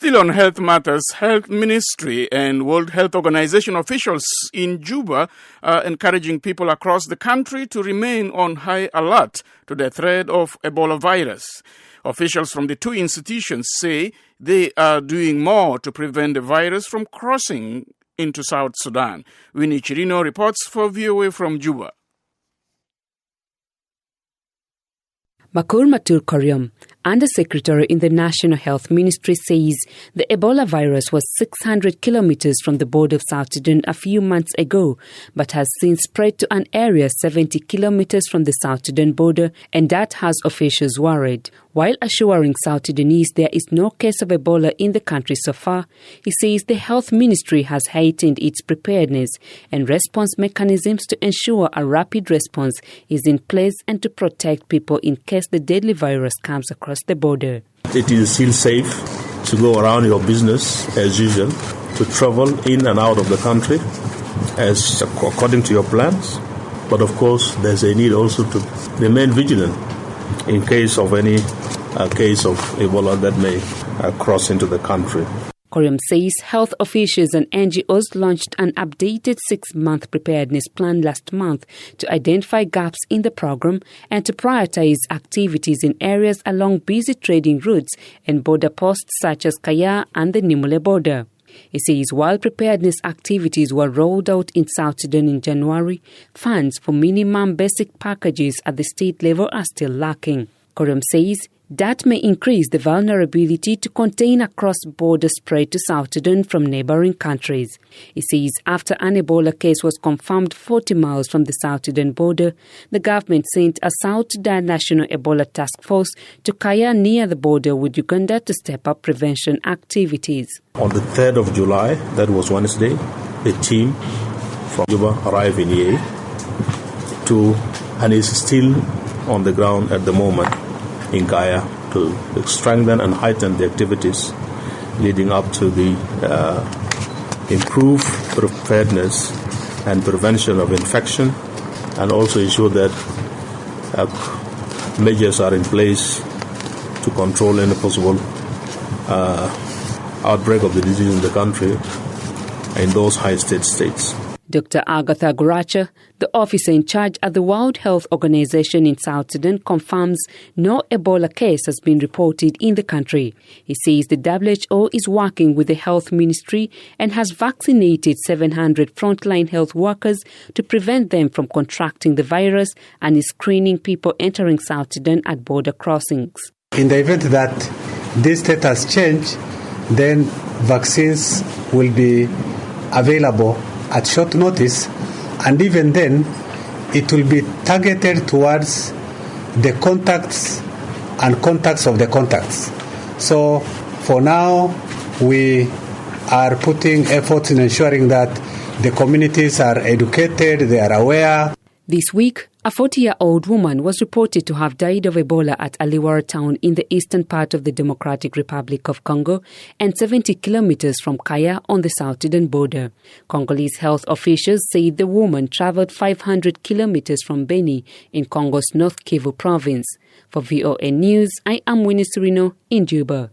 Still on health matters, Health Ministry and World Health Organization officials in Juba are encouraging people across the country to remain on high alert to the threat of Ebola virus. Officials from the two institutions say they are doing more to prevent the virus from crossing into South Sudan. Winnie Chirino reports for VOA from Juba. Makur Matur Koryom, Undersecretary in the National Health Ministry, says the Ebola virus was 600 kilometers from the border of South Sudan a few months ago, but has since spread to an area 70 kilometers from the South Sudan border, and that has officials worried. While assuring South Sudanese there is no case of Ebola in the country so far, he says the Health Ministry has heightened its preparedness and response mechanisms to ensure a rapid response is in place and to protect people in case the deadly virus comes across the border. It is still safe to go around your business as usual, to travel in and out of the country as according to your plans. But of course, there's a need also to remain vigilant in case of any case of Ebola that may cross into the country. Koryom says health officials and NGOs launched an updated 6-month preparedness plan last month to identify gaps in the program and to prioritize activities in areas along busy trading routes and border posts such as Kaya and the Nimule border. He says while preparedness activities were rolled out in South Sudan in January, funds for minimum basic packages at the state level are still lacking. Koryom says that may increase the vulnerability to contain a cross-border spread to South Sudan from neighboring countries. He says after an Ebola case was confirmed 40 miles from the South Sudan border, the government sent a South Sudan National Ebola Task Force to Kaya near the border with Uganda to step up prevention activities. On the 3rd of July, that was Wednesday, a team from Juba arrived in EA and is still on the ground at the moment in Kaya to strengthen and heighten the activities leading up to the improved preparedness and prevention of infection, and also ensure that measures are in place to control any possible outbreak of the disease in the country in those high-state states. Dr. Agatha Guracha, the officer in charge at the World Health Organization in South Sudan, confirms no Ebola case has been reported in the country. He says the WHO is working with the Health Ministry and has vaccinated 700 frontline health workers to prevent them from contracting the virus and is screening people entering South Sudan at border crossings. In the event that this status change, then vaccines will be available at short notice, and even then it will be targeted towards the contacts and contacts of the contacts. So for now we are putting efforts in ensuring that the communities are educated, they are aware. This week, a 40-year-old woman was reported to have died of Ebola at Aliwara town in the eastern part of the Democratic Republic of Congo and 70 kilometers from Kaya on the South Sudan border. Congolese health officials say the woman traveled 500 kilometers from Beni in Congo's North Kivu province. For VOA News, I am Winnie Chirino in Juba.